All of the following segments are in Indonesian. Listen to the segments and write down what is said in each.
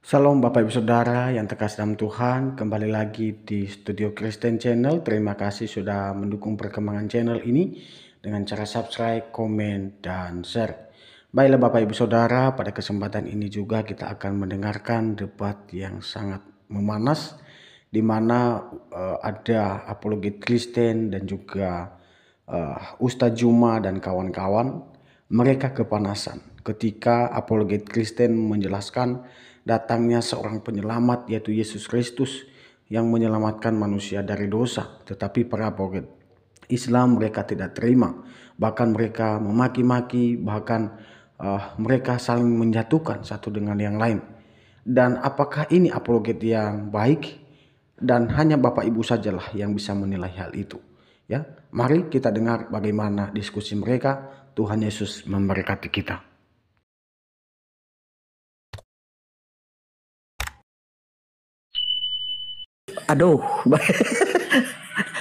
Salam Bapak Ibu Saudara yang terkasih dalam Tuhan, kembali lagi di Studio Kristen Channel. Terima kasih sudah mendukung perkembangan channel ini dengan cara subscribe, komen, dan share. Baiklah Bapak Ibu Saudara, pada kesempatan ini juga kita akan mendengarkan debat yang sangat memanas, di mana ada apologet Kristen dan juga Ustadz Juma dan kawan-kawan. Mereka kepanasan ketika apologet Kristen menjelaskan datangnya seorang penyelamat, yaitu Yesus Kristus, yang menyelamatkan manusia dari dosa. Tetapi para apologet Islam mereka tidak terima, bahkan mereka memaki-maki, bahkan mereka saling menjatuhkan satu dengan yang lain. Dan apakah ini apologet yang baik? Dan hanya Bapak Ibu sajalah yang bisa menilai hal itu. Ya, mari kita dengar bagaimana diskusi mereka. Tuhan Yesus memberkati kita. Aduh,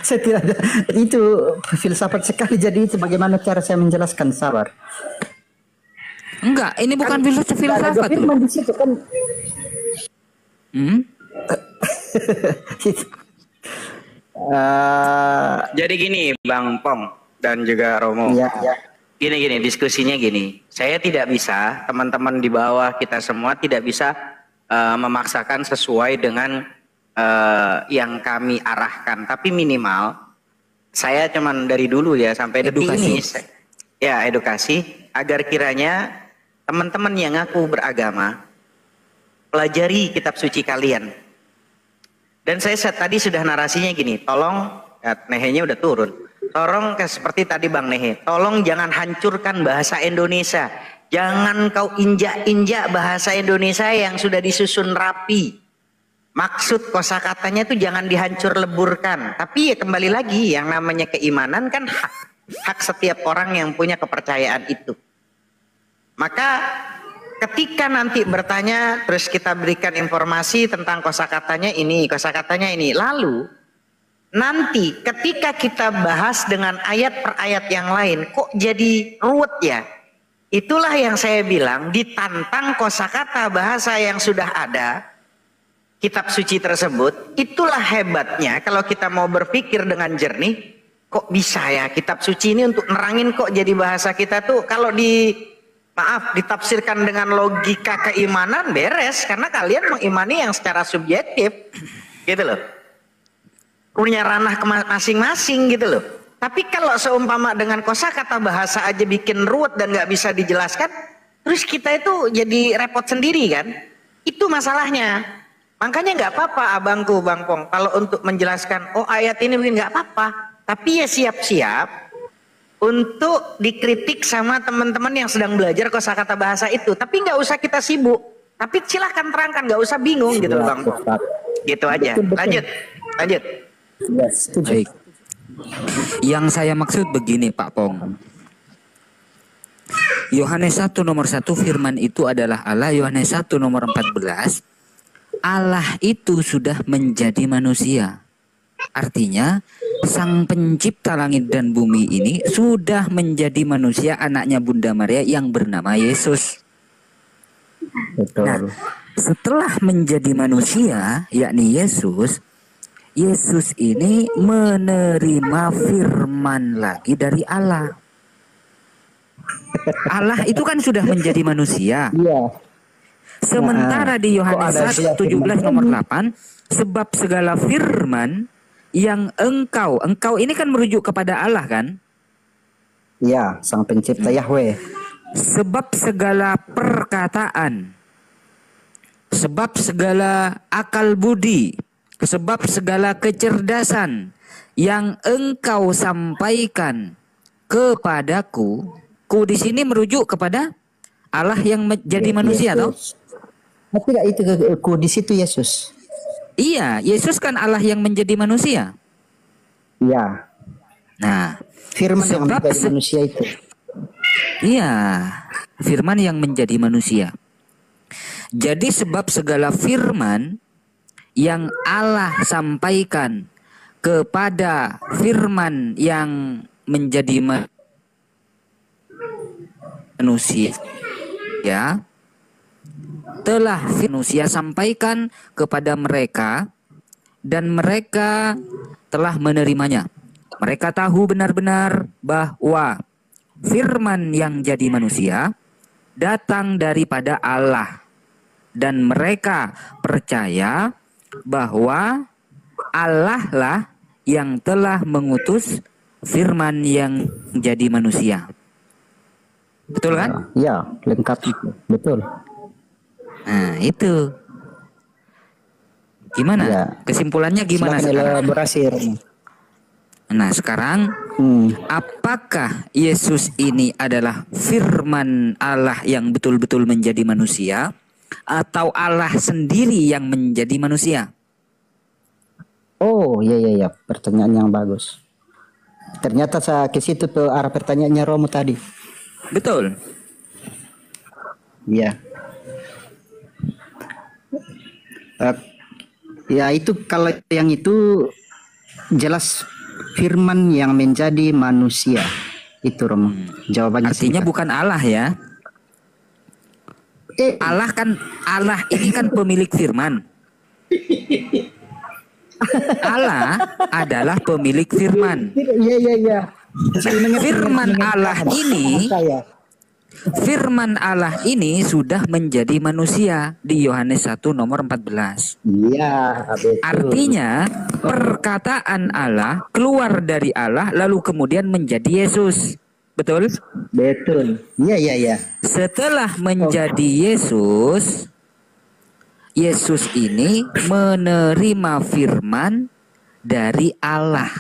saya tidak ada itu filsafat sekali. Jadi itu bagaimana cara saya menjelaskan, sabar. Enggak, ini bukan filsafat Ada firman di situ kan. Jadi gini, Bang Pong dan juga Romo. Ya. Gini, diskusinya gini. Saya tidak bisa, teman-teman di bawah kita semua tidak bisa memaksakan sesuai dengan yang kami arahkan. Tapi minimal, saya cuman dari dulu ya sampai detik ini, edukasi agar kiranya teman-teman yang ngaku beragama pelajari kitab suci kalian. Dan saya tadi sudah narasinya gini, tolong, Nehenya udah turun. Tolong seperti tadi Bang Nehe, tolong jangan hancurkan bahasa Indonesia. Jangan kau injak-injak bahasa Indonesia yang sudah disusun rapi. Maksud kosakatanya itu jangan dihancur leburkan. Tapi ya kembali lagi, yang namanya keimanan kan hak setiap orang yang punya kepercayaan itu. Maka ketika nanti bertanya, terus kita berikan informasi tentang kosakatanya ini, kosakatanya ini. Lalu nanti ketika kita bahas dengan ayat per ayat yang lain, kok jadi ruwet ya? Itulah yang saya bilang, ditantang kosakata bahasa yang sudah ada, kitab suci tersebut. Itulah hebatnya kalau kita mau berpikir dengan jernih, kok bisa ya kitab suci ini untuk nerangin kok jadi bahasa kita tuh kalau ditafsirkan dengan logika keimanan beres, karena kalian mengimani yang secara subjektif gitu loh, punya ranah masing-masing gitu loh. Tapi kalau seumpama dengan kosakata bahasa aja bikin ruwet dan nggak bisa dijelaskan, terus kita itu jadi repot sendiri kan, itu masalahnya. Makanya nggak apa-apa abangku Bang Pong kalau untuk menjelaskan ayat ini mungkin nggak apa-apa, tapi ya siap-siap untuk dikritik sama teman-teman yang sedang belajar kosakata bahasa itu. Tapi nggak usah kita sibuk. Tapi silahkan terangkan, nggak usah bingung gitu loh Bang. Gitu aja. Lanjut. Yes, baik. Yang saya maksud begini Pak Pong. Yohanes 1 nomor 1 firman itu adalah Allah. Yohanes 1 nomor 14, Allah itu sudah menjadi manusia. Artinya Sang Pencipta langit dan bumi ini sudah menjadi manusia, anaknya Bunda Maria yang bernama Yesus. betul. Nah, setelah menjadi manusia, yakni Yesus ini menerima firman lagi dari Allah. Allah itu kan sudah menjadi manusia. Iya. Sementara di Yohanes 1:17 nomor 8, sebab segala firman yang engkau ini kan merujuk kepada Allah kan? Iya, Sang Pencipta Yahweh. Sebab segala perkataan, sebab segala akal budi, sebab segala kecerdasan yang engkau sampaikan kepadaku, di sini merujuk kepada Allah yang menjadi manusia, toh? Tidak itu di situ Yesus. Iya, Yesus kan Allah yang menjadi manusia. Iya. Nah, Firman yang menjadi manusia itu. Iya, firman yang menjadi manusia. Jadi sebab segala firman yang Allah sampaikan kepada firman yang menjadi manusia, ya, telah manusia sampaikan kepada mereka dan mereka telah menerimanya. Mereka tahu benar-benar bahwa firman yang jadi manusia datang daripada Allah dan mereka percaya bahwa Allah lah yang telah mengutus firman yang jadi manusia. Betul kan? Ya, lengkap itu. Betul. Nah, itu. Gimana? Ya. Kesimpulannya gimana Silakan sekarang? elaborasi, Romo. Nah, sekarang apakah Yesus ini adalah firman Allah yang betul-betul menjadi manusia atau Allah sendiri yang menjadi manusia? Oh, iya. Pertanyaan yang bagus. Ternyata saya ke situ tuh arah pertanyaannya Romo tadi. Betul. Iya. Ya itu kalau yang itu jelas firman yang menjadi manusia. Itu Romo. Jawabannya Artinya singkat. bukan Allah ya. Allah ini kan pemilik firman. Allah adalah pemilik firman. Iya. Firman Allah ini sudah menjadi manusia di Yohanes 1 nomor 14. Iya, betul. Artinya perkataan Allah keluar dari Allah lalu kemudian menjadi Yesus. Betul? Betul. Iya. Setelah menjadi Yesus, Yesus ini menerima firman dari Allah,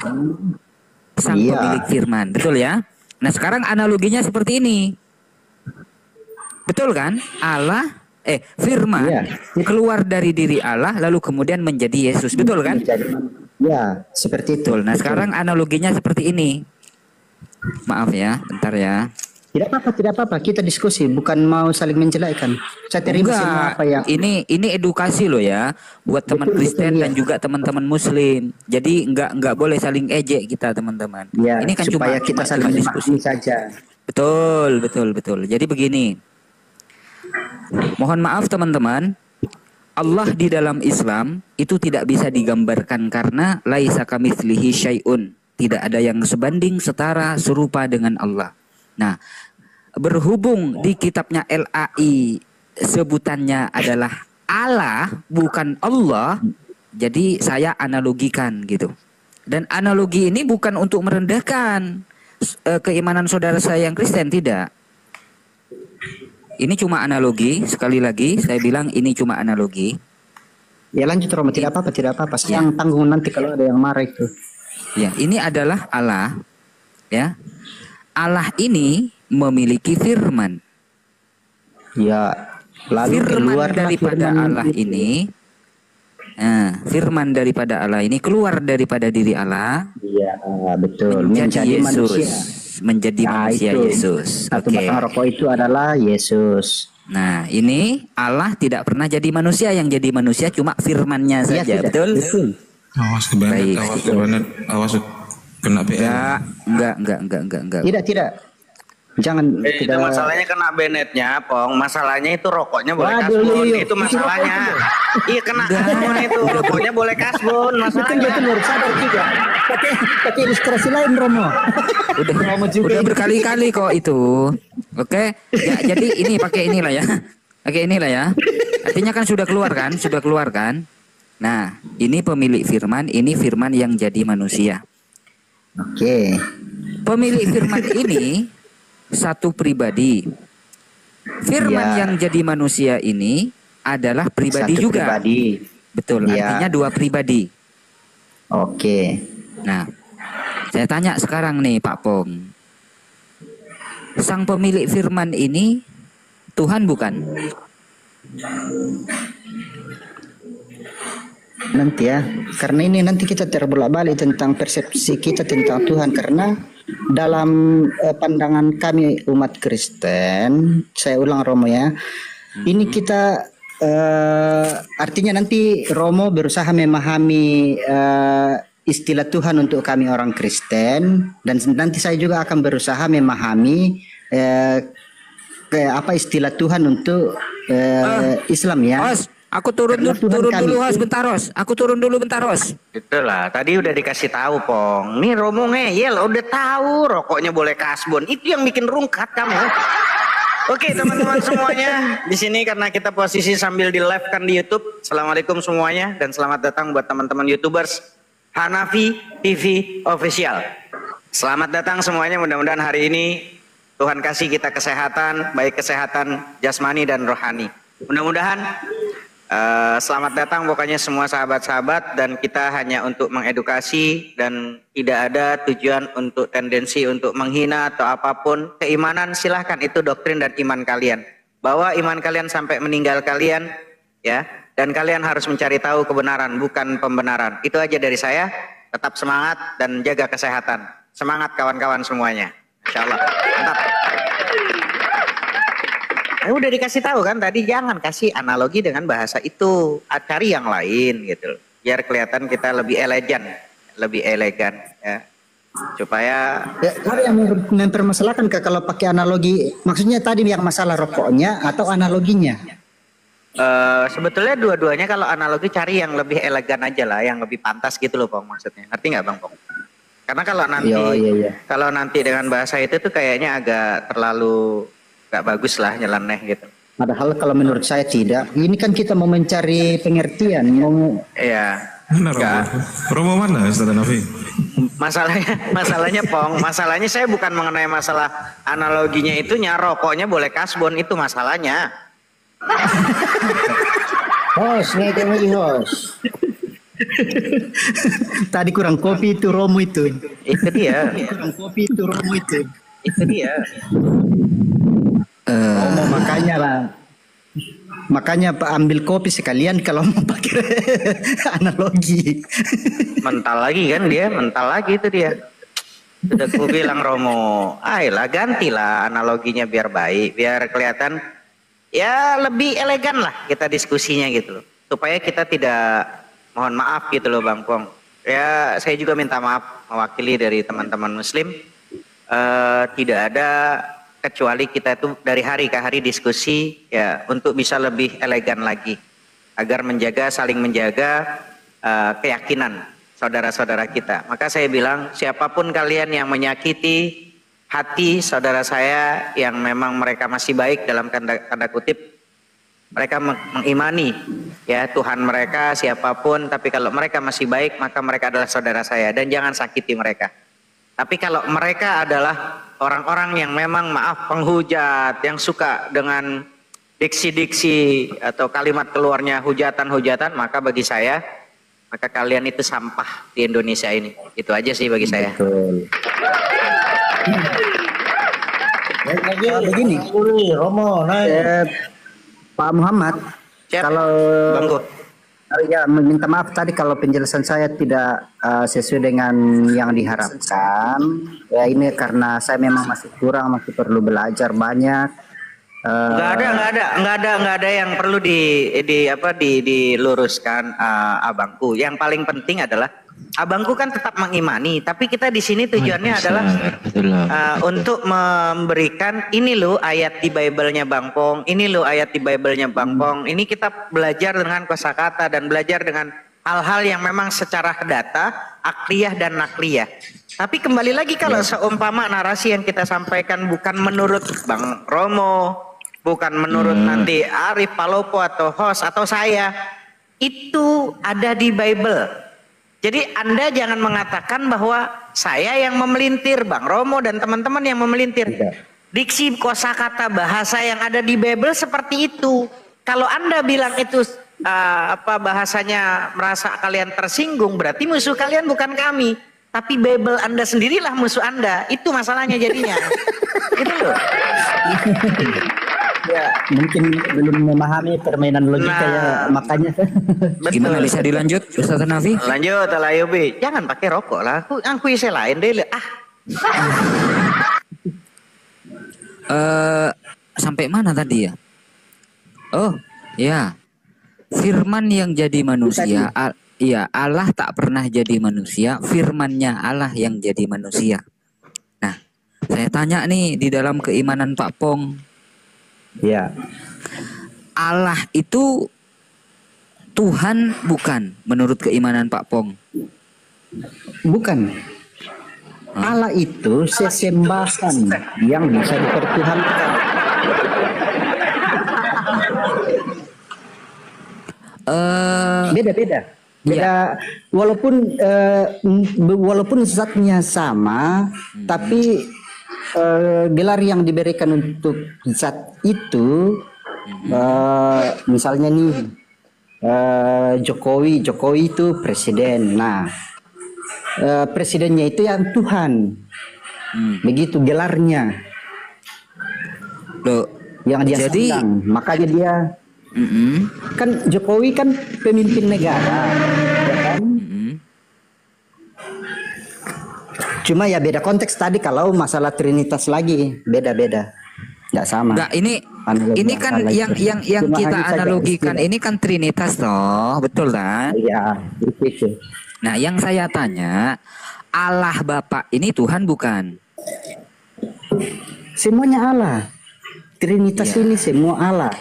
sang Iya. pemilik firman. Betul ya? Nah, sekarang analoginya seperti ini. Betul kan? Firman Iya. keluar dari diri Allah lalu kemudian menjadi Yesus. Betul kan? Ya, seperti itu. Betul. Nah, sekarang analoginya seperti ini. Maaf ya, bentar ya. Tidak apa-apa. Kita diskusi, bukan mau saling menjelekkan. Saya terima semua apa yang Ini edukasi loh ya buat teman Kristen betul, dan iya. juga teman-teman Muslim. Jadi nggak boleh saling ejek kita teman-teman. ya, Ini kan supaya kita saling diskusi. memahami saja. Betul. Jadi begini. Mohon maaf teman-teman. Allah di dalam Islam itu tidak bisa digambarkan karena laisa kamitslihi syai'un. Tidak ada yang sebanding, setara, serupa dengan Allah. Nah, berhubung di kitabnya LAI sebutannya adalah Allah bukan Allah, jadi saya analogikan gitu. Dan analogi ini bukan untuk merendahkan keimanan saudara saya yang Kristen, tidak. Ini cuma analogi, sekali lagi saya bilang ini cuma analogi. Ya lanjut Romo, tidak apa-apa. Saya yang tanggung nanti kalau ada yang marah itu. Ya, ini adalah Allah. Ya. Allah ini memiliki firman. Ya, lalu Firman daripada firman Allah itu. ini firman daripada Allah ini keluar daripada diri Allah Iya, betul. menjadi Yesus, manusia. menjadi manusia itu. Yesus. Satu Oke. batang rokok itu adalah Yesus. Nah, ini Allah tidak pernah jadi manusia, yang jadi manusia cuma firman-Nya Iya, saja, betul? Awas ke Bennett, awas kena PM. Enggak. Tidak. Jangan Itu tidak. masalahnya kena Bennett-nya, Pong. Masalahnya itu rokoknya boleh Waduh, kasbon. iya. Itu masalahnya. Iya kena kasbon itu. Rokoknya boleh kasbon. Masalahnya. Betul, sadar juga. Pakai ilustrasi lain Romo. Udah berkali-kali kok itu. Oke. Ya, jadi ini pakai inilah ya. Artinya kan sudah keluar kan? Nah, ini pemilik firman, ini firman yang jadi manusia. Oke. Pemilik firman ini satu pribadi. Firman Ya. yang jadi manusia ini adalah pribadi Satu juga. pribadi. Betul, Ya. artinya dua pribadi. Oke. Nah, saya tanya sekarang nih Pak Pong. Sang pemilik firman ini Tuhan bukan? Nanti ya, karena ini nanti kita terbolak-balik tentang persepsi kita tentang Tuhan, karena dalam pandangan kami umat Kristen, saya ulang Romo ya, ini kita artinya nanti Romo berusaha memahami istilah Tuhan untuk kami orang Kristen, dan nanti saya juga akan berusaha memahami apa istilah Tuhan untuk Islam ya. Hos, aku turun Karena Tuhan turun kami dulu Hos itu- bentar Hos. Aku turun dulu bentar Hos. Itulah, tadi udah dikasih tahu, Pong. Nih Romo ngeyel, udah tahu rokoknya boleh kasbon. Itu yang bikin rungkat kamu. Oke, teman-teman semuanya, di sini karena kita posisi sambil di live kan di YouTube. Assalamualaikum semuanya dan selamat datang buat teman-teman YouTubers Hanafi TV Official. Selamat datang semuanya, mudah-mudahan hari ini Tuhan kasih kita kesehatan, baik kesehatan jasmani dan rohani. Mudah-mudahan selamat datang pokoknya semua sahabat-sahabat, dan kita hanya untuk mengedukasi dan tidak ada tujuan untuk tendensi untuk menghina atau apapun. Keimanan silahkan, itu doktrin dan iman kalian. Bawa iman kalian sampai meninggal kalian ya, dan kalian harus mencari tahu kebenaran bukan pembenaran. Itu aja dari saya. Tetap semangat dan jaga kesehatan. Semangat kawan-kawan semuanya. Insyaallah. Mantap. Udah dikasih tahu kan tadi, jangan kasih analogi dengan bahasa itu, cari yang lain gitu, biar kelihatan kita lebih elegan ya, supaya Ya, ada yang mempermasalahkan kalau pakai analogi. Maksudnya tadi yang masalah rokoknya atau analoginya? sebetulnya dua-duanya kalau analogi cari yang lebih elegan aja lah, yang lebih pantas gitu loh Pong, maksudnya ngerti nggak Bang Pong? Karena kalau nanti Iya. kalau nanti dengan bahasa itu tuh kayaknya agak terlalu gak bagus lah, nyeleneh gitu. Padahal kalau menurut saya tidak. Ini kan kita mau mencari pengertian, mau Iya. Mana Romo? Romo mana Ustaz Nafi? Masalahnya Pong, masalahnya saya bukan mengenai masalah analoginya itunya, rokoknya boleh kasbon, itu masalahnya. Hos, lagi hos. Tadi kurang kopi itu Romo itu. Itu dia. Kurang kopi itu Romo itu. Itu dia. Romo makanya lah. Makanya Pak ambil kopi sekalian kalau mau pakai analogi. Mental lagi kan dia, mental lagi itu dia. Udah gue bilang Romo, ayolah gantilah analoginya biar baik, biar kelihatan ya lebih elegan lah kita diskusinya gitu loh. Supaya kita tidak, mohon maaf gitu loh Bang Pong. Ya saya juga minta maaf mewakili dari teman-teman muslim. Tidak ada kecuali kita itu dari hari ke hari diskusi ya untuk bisa lebih elegan lagi, agar saling menjaga keyakinan saudara-saudara kita. Maka saya bilang, siapapun kalian yang menyakiti hati saudara saya yang memang mereka masih baik dalam tanda kutip, mereka mengimani ya Tuhan mereka siapapun, tapi kalau mereka masih baik maka mereka adalah saudara saya, dan jangan sakiti mereka. Tapi kalau mereka adalah orang-orang yang memang maaf penghujat, yang suka dengan diksi-diksi atau kalimat keluarnya hujatan-hujatan, maka bagi saya, maka kalian itu sampah di Indonesia ini. Itu aja sih bagi saya. Betul. Begini, Romo, Pak Muhammad, Siap. kalau Bangku. ya minta maaf tadi kalau penjelasan saya tidak sesuai dengan yang diharapkan. Ya ini karena saya memang masih kurang, masih perlu belajar banyak. Nggak ada yang perlu diluruskan, abangku. Yang paling penting adalah abangku kan tetap mengimani, tapi kita di sini tujuannya adalah untuk memberikan ini loh ayat di Bible-nya Bang Pong, ini loh ayat di Bible-nya Bang Pong. Ini kita belajar dengan kosakata dan belajar dengan hal-hal yang memang secara data, akliyah dan nakliyah. Tapi kembali lagi kalau seumpama narasi yang kita sampaikan bukan menurut Bang Romo, bukan menurut nanti Arif Palopo atau host atau saya, itu ada di Bible. Jadi Anda jangan mengatakan bahwa saya yang memelintir, Bang Romo dan teman-teman yang memelintir. Diksi kosakata bahasa yang ada di Bible seperti itu. Kalau Anda bilang itu bahasanya merasa kalian tersinggung, berarti musuh kalian bukan kami, tapi Bible Anda sendirilah musuh Anda. Itu masalahnya jadinya. Itu loh. Ya, mungkin belum memahami permainan logika ya, makanya. Gimana bisa dilanjut Ustaz Nafi? Lanjut Alayubi. Jangan pakai rokok lah. Aku isi lain deh. Sampai mana tadi ya? Oh, ya. Firman yang jadi manusia. Iya, Allah tak pernah jadi manusia, firman-Nya Allah yang jadi manusia. Nah, saya tanya nih di dalam keimanan Pak Pong. Ya. Allah itu Tuhan bukan menurut keimanan Pak Pong? Bukan. Allah itu sesembahan yang bisa dipertuhankan. Beda-beda. Beda. Walaupun zatnya sama, tapi gelar yang diberikan untuk zat itu, misalnya nih, Jokowi itu presiden. Nah, presidennya itu yang Tuhan. Begitu gelarnya. Loh, yang dia jadi sandang. Makanya dia kan Jokowi kan pemimpin negara, ya kan? Cuma ya beda konteks tadi. Kalau masalah Trinitas lagi beda-beda, nggak sama. Enggak, ini kan yang Cuma kita hanya saja analogikan istilah. ini kan Trinitas toh, betul kan? Iya, itu. Nah, yang saya tanya, Allah Bapa ini Tuhan bukan? Semuanya Allah. Trinitas Iya. ini semua Allah.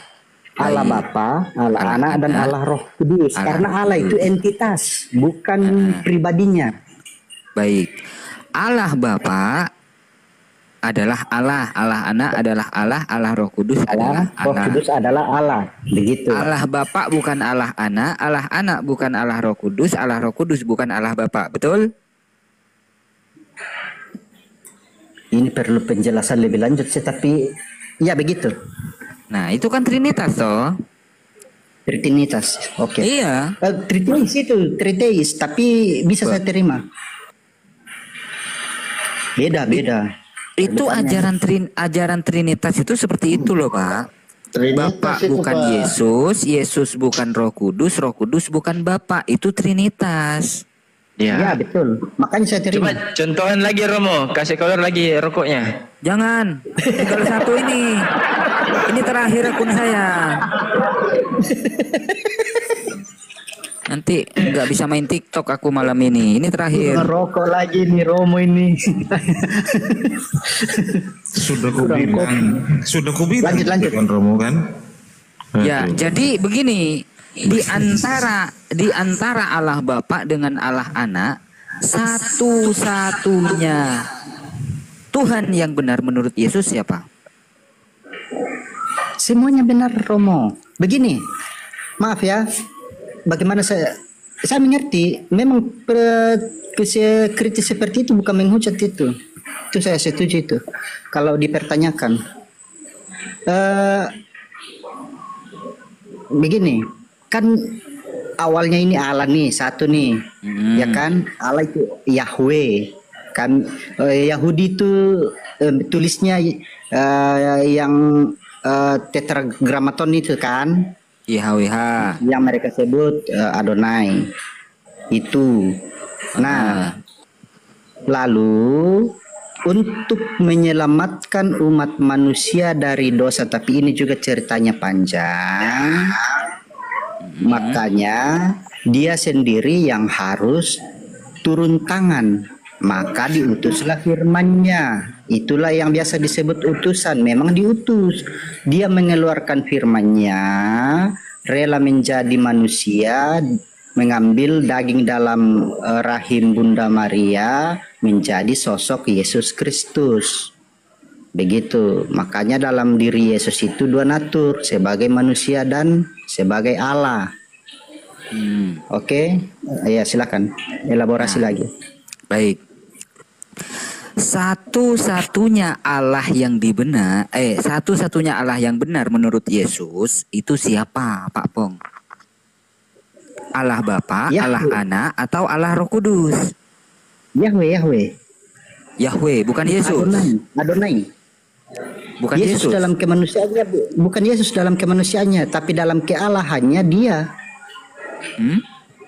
Allah Baik. Bapa, Allah Allah Anak, dan Anak, Allah Roh Kudus. Allah Karena Roh Allah itu Kudus. entitas, bukan pribadinya. Baik. Allah Bapa adalah Allah, Allah Anak adalah Allah, Allah Roh Kudus adalah Allah, Roh Allah. Kudus adalah Allah. Begitu. Allah Bapa bukan Allah Anak bukan Allah Roh Kudus bukan Allah Bapa, betul? Ini perlu penjelasan lebih lanjut sih, tapi ya begitu. Nah, itu kan Trinitas toh. Trinitas. Oke. Iya. Triteis itu, triteis, tapi bisa saya terima. Beda. Itu ajaran Trinitas itu seperti itu loh, Pak. Bapa bukan Yesus, Yesus bukan Roh Kudus bukan Bapa. Itu Trinitas. Ya betul. Makanya saya terima. Coba contohan lagi Romo, kasih color lagi rokoknya. Jangan. Tinggal satu ini. Ini terakhir akun saya. Nanti nggak bisa main TikTok aku malam ini. Ini terakhir. Rokok lagi nih Romo ini. Sudah kubilang Lanjut. kan Romo kan? Ya, jadi begini, di antara Allah Bapa dengan Allah Anak, satu-satunya Tuhan yang benar menurut Yesus siapa? Semuanya benar Romo. Begini, maaf ya. Bagaimana saya mengerti. Memang kritis seperti itu bukan menghujat itu. Itu saya setuju itu. Kalau dipertanyakan. Begini, kan awalnya ini Allah nih satu nih, ya kan? Allah itu Yahweh. Kan Yahudi itu tulisnya yang tetragrammaton itu kan? YHWH. Yang mereka sebut Adonai itu. Nah, lalu untuk menyelamatkan umat manusia dari dosa, tapi ini juga ceritanya panjang. Makanya dia sendiri yang harus turun tangan. Maka diutuslah firman-Nya. Itulah yang biasa disebut utusan. Memang diutus. Dia mengeluarkan firman-Nya, rela menjadi manusia, mengambil daging dalam rahim Bunda Maria, menjadi sosok Yesus Kristus. Begitu. Makanya dalam diri Yesus itu dua natur, sebagai manusia dan sebagai Allah. Oke. Ya, silakan elaborasi lagi. Baik. Satu-satunya Allah yang satu-satunya Allah yang benar menurut Yesus itu siapa, Pak Pong? Allah Bapa, Yahweh. Allah Anak, atau Allah Roh Kudus? Yahweh. Yahweh, bukan Yesus. Adonai. Bukan Yesus Yesus. dalam kemanusiaannya, bukan Yesus dalam kemanusiaannya, tapi dalam kealahannya dia.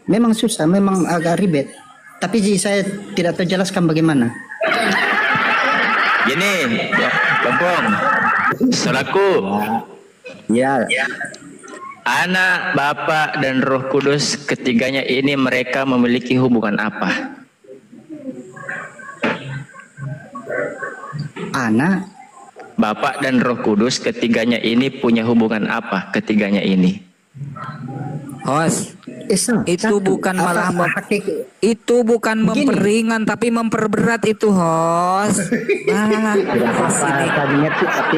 Memang susah, memang agak ribet. Tapi saya tidak tahu jelaskan bagaimana. Gini, Bang, selaku Ya. Anak, Bapa, dan Roh Kudus, ketiganya ini mereka memiliki hubungan apa? Anak, Bapa dan Roh Kudus, ketiganya ini punya hubungan apa? Ketiganya ini. Host, itu Satu. bukan malah hakiki- itu bukan Begini. memperingan tapi memperberat itu, host. Nah, Tidak apa-apa, kami ngerti, tapi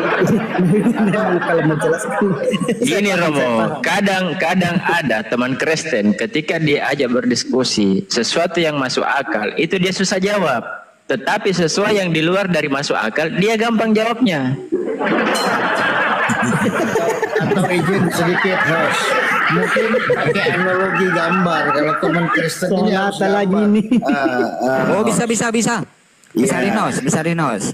memang kalau mau jelaskan. Gini Romo, kadang-kadang ada teman Kristen ketika dia ajak berdiskusi sesuatu yang masuk akal, itu dia susah jawab. Tetapi sesuatu yang di luar dari masuk akal, dia gampang jawabnya. Atau izin sedikit host, mungkin pakai analogi gambar. Kalau teman Kristen ini harus Sonata lagi gambar. nih. Oh, bisa. Besarin host.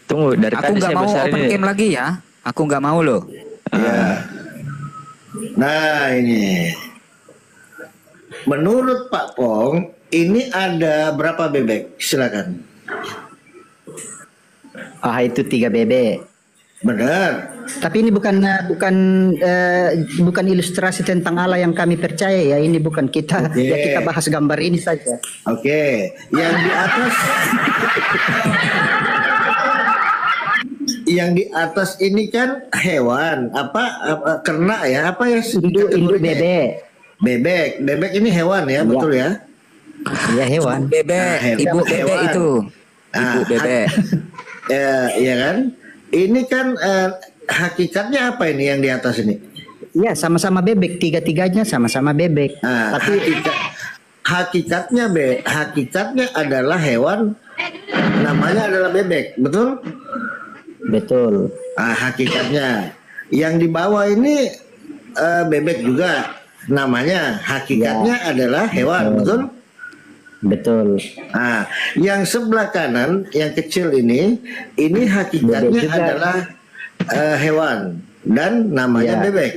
Tunggu, dari Aku tadi nggak saya mau besarin open ini. game lagi ya. Aku nggak mau loh. Ya. Nah ini, menurut Pak Pong, ini ada berapa bebek? Silakan. Itu 3 bebek. Benar. Tapi ini bukan ilustrasi tentang Allah yang kami percaya ya. Ini bukan kita. Oke. Ya kita bahas gambar ini saja. Oke, yang di atas, yang di atas ini kan hewan apa ternak ya? Apa ya? Induk bebek. Bebek ini hewan ya, betul ya? Ya hewan. Bebek, Nah, ibu hewan. bebek itu. Ibu Ah, bebek. Iya kan? Ini kan hakikatnya apa ini yang di atas ini? Ya sama-sama bebek. Tiga-tiganya sama-sama bebek. Nah, Tapi hakikatnya adalah hewan, namanya adalah bebek, betul? betul. Hakikatnya. Yang di bawah ini bebek juga, namanya hakikatnya adalah hewan, betul? Betul. Nah, yang sebelah kanan, yang kecil ini hakikatnya Bebek juga. adalah hewan dan namanya Ya. bebek,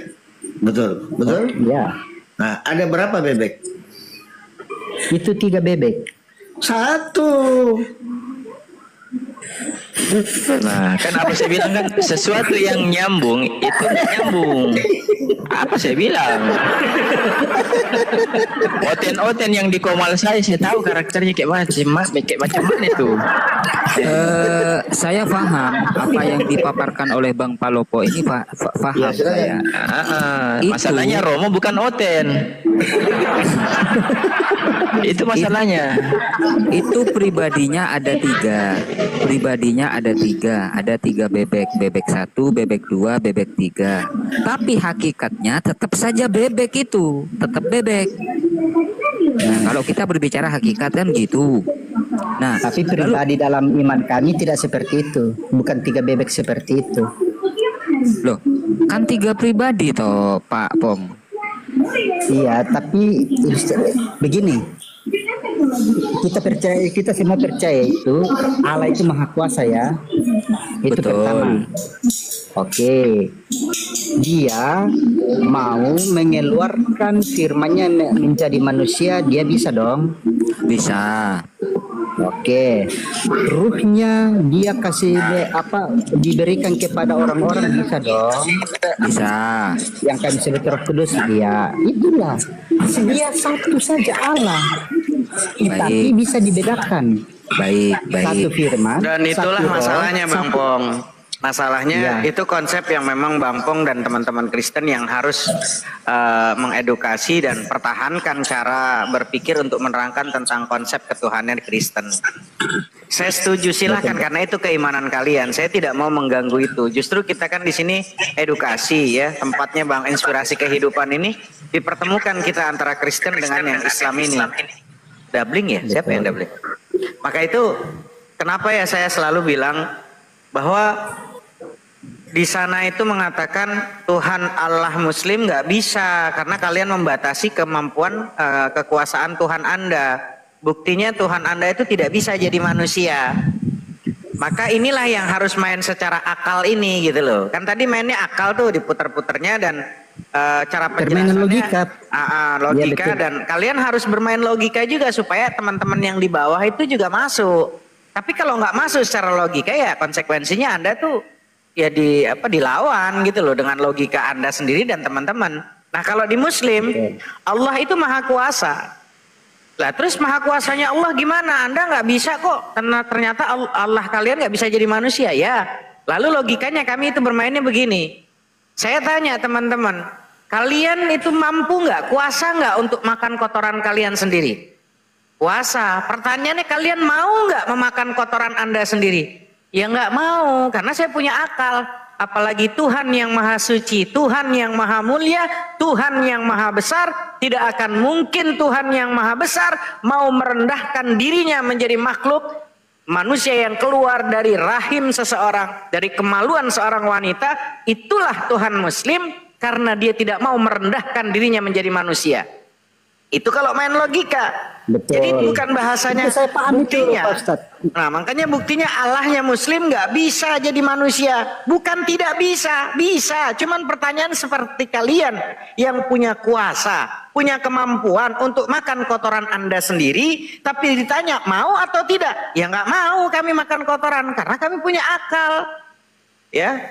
betul, betul. Ya. Nah, ada berapa bebek? Itu 3 bebek. 1. Nah, kan apa saya bilang kan, sesuatu yang nyambung itu nyambung. Apa saya bilang? Oten yang di Komal saya tahu karakternya kayak macam mana itu. Saya paham apa yang dipaparkan oleh Bang Palopo ini, paham saya. Itu- Masalahnya Romo bukan Oten. Itu masalahnya. Itu pribadinya ada 3. Ada 3 bebek. Bebek 1, bebek 2, bebek 3. Tapi hakikatnya tetap saja bebek itu. Tetap bebek. Nah, kalau kita berbicara hakikat kan gitu. Nah, Tapi pribadi dalam iman kami tidak seperti itu. Bukan 3 bebek seperti itu. loh, kan 3 pribadi toh, Pak Pom. Iya, tapi begini. Kita semua percaya itu Allah itu maha kuasa ya. Itu Betul. pertama. Oke. Dia mau mengeluarkan firman-Nya menjadi manusia, dia bisa dong. Bisa. Oke. Ruhnya dia kasih diberikan kepada orang-orang, bisa dong. Bisa. Yang kami sebut Roh Kudus, dia itulah. Dia satu saja Allah. Tapi bisa dibedakan. Baik. Satu firman. Dan itulah satu roh, masalahnya Bang satu- Pong. Masalahnya Iya. itu konsep yang memang Bang Pong dan teman-teman Kristen yang harus mengedukasi dan pertahankan cara berpikir untuk menerangkan tentang konsep ketuhanan Kristen. Saya setuju, silahkan, karena itu keimanan kalian. Saya tidak mau mengganggu itu. Justru kita kan di sini edukasi ya, tempatnya Bang, inspirasi kehidupan ini dipertemukan kita antara Kristen dengan yang Islam ini. Doubling ya? Siapa yang doubling? Maka itu kenapa ya saya selalu bilang bahwa di sana itu mengatakan Tuhan Allah Muslim nggak bisa karena kalian membatasi kemampuan kekuasaan Tuhan Anda. Buktinya Tuhan Anda itu tidak bisa jadi manusia. Maka inilah yang harus main secara akal ini gitu loh. Kan tadi mainnya akal tuh diputer-puternya dan cara Permainan penjelasannya logika. logika Ya, betul. dan kalian harus bermain logika juga supaya teman-teman yang di bawah itu juga masuk. Tapi kalau nggak masuk secara logika ya konsekuensinya Anda tuh ya dilawan gitu loh dengan logika Anda sendiri dan teman-teman. Nah, kalau di Muslim Allah itu maha kuasa. Lah terus maha kuasanya Allah gimana? Anda nggak bisa kok, karena ternyata Allah kalian nggak bisa jadi manusia ya. Lalu logikanya kami itu bermainnya begini. Saya tanya teman-teman, kalian itu mampu nggak, kuasa nggak untuk makan kotoran kalian sendiri? Kuasa. Pertanyaannya, kalian mau nggak memakan kotoran Anda sendiri? Ya nggak mau, karena saya punya akal. Apalagi Tuhan yang maha suci, Tuhan yang maha mulia, Tuhan yang maha besar. Tidak akan mungkin Tuhan yang maha besar mau merendahkan dirinya menjadi makhluk manusia yang keluar dari rahim seseorang, dari kemaluan seorang wanita. Itulah Tuhan Muslim, karena dia tidak mau merendahkan dirinya menjadi manusia. Itu kalau main logika. Betul. Jadi bukan bahasanya, itu saya paham buktinya. itu, Pak Ustadz. Nah, makanya buktinya Allahnya Muslim nggak bisa jadi manusia. Bukan tidak bisa, bisa. Cuman pertanyaan seperti kalian yang punya kuasa, punya kemampuan untuk makan kotoran Anda sendiri, tapi ditanya mau atau tidak? Ya nggak mau kami makan kotoran, karena kami punya akal. Ya,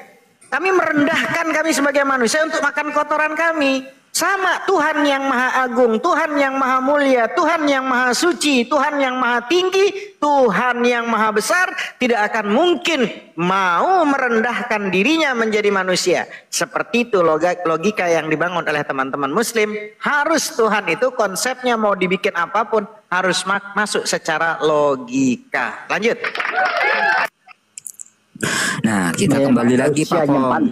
kami merendahkan kami sebagai manusia untuk makan kotoran kami. Sama Tuhan yang maha agung, Tuhan yang maha mulia, Tuhan yang maha suci, Tuhan yang maha tinggi, Tuhan yang maha besar tidak akan mungkin mau merendahkan dirinya menjadi manusia. Seperti itu logika yang dibangun oleh teman-teman Muslim. Harus Tuhan itu konsepnya mau dibikin apapun harus masuk secara logika. Lanjut. Nah, kita kembali lagi Pak Pong.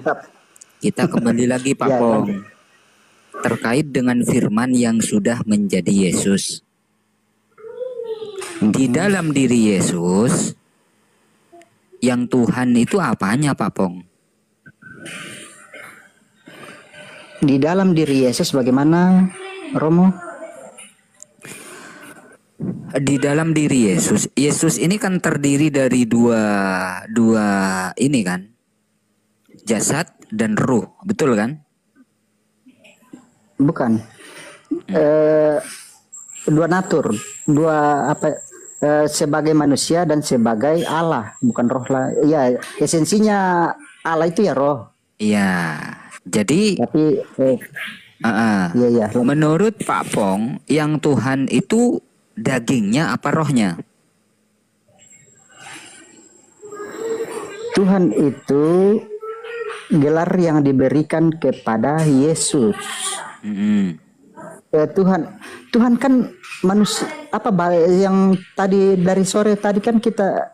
Kita kembali lagi Pak Pong. Terkait dengan firman yang sudah menjadi Yesus. Di dalam diri Yesus, yang Tuhan itu apanya Pak Pong? Di dalam diri Yesus bagaimana, Romo? Di dalam diri Yesus, Yesus ini kan terdiri dari dua ini kan, jasad dan ruh, betul kan? Bukan. Dua natur, dua apa? Sebagai manusia dan sebagai Allah, bukan roh lah. Ya, esensinya Allah itu ya roh. Iya. Jadi. Tapi. Iya. Menurut Pak Pong, yang Tuhan itu dagingnya apa rohnya? Tuhan itu gelar yang diberikan kepada Yesus. Tuhan kan manusia, apa yang tadi dari sore tadi kan kita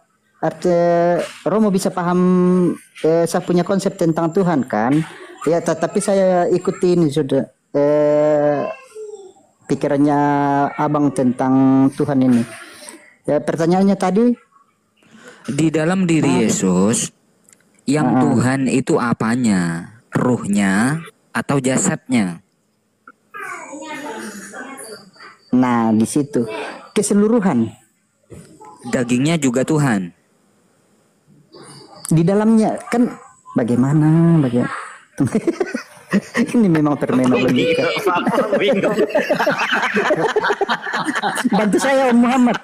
Romo bisa paham, saya punya konsep tentang Tuhan kan ya, tapi saya ikuti ini sudah pikirannya abang tentang Tuhan ini ya. Pertanyaannya tadi, di dalam diri Yesus yang Tuhan itu apanya, ruhnya atau jasadnya? Nah, di situ keseluruhan. Dagingnya juga Tuhan. Di dalamnya kan bagaimana? Ini memang permainan logika. Bantu saya Om Muhammad.